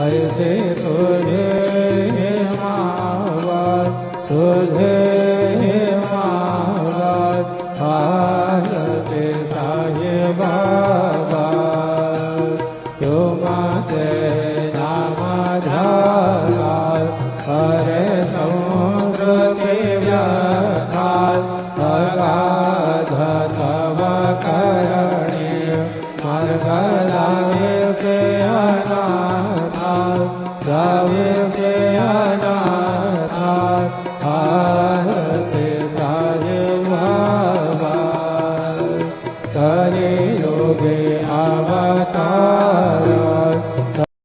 ऐसे तुझे मावत तुझे मावत हालते साहिब बाबा तुमते नाम झाला हरे समुद्र के व्यथात अगाध तव करणे मार्ग लागे से अनाथ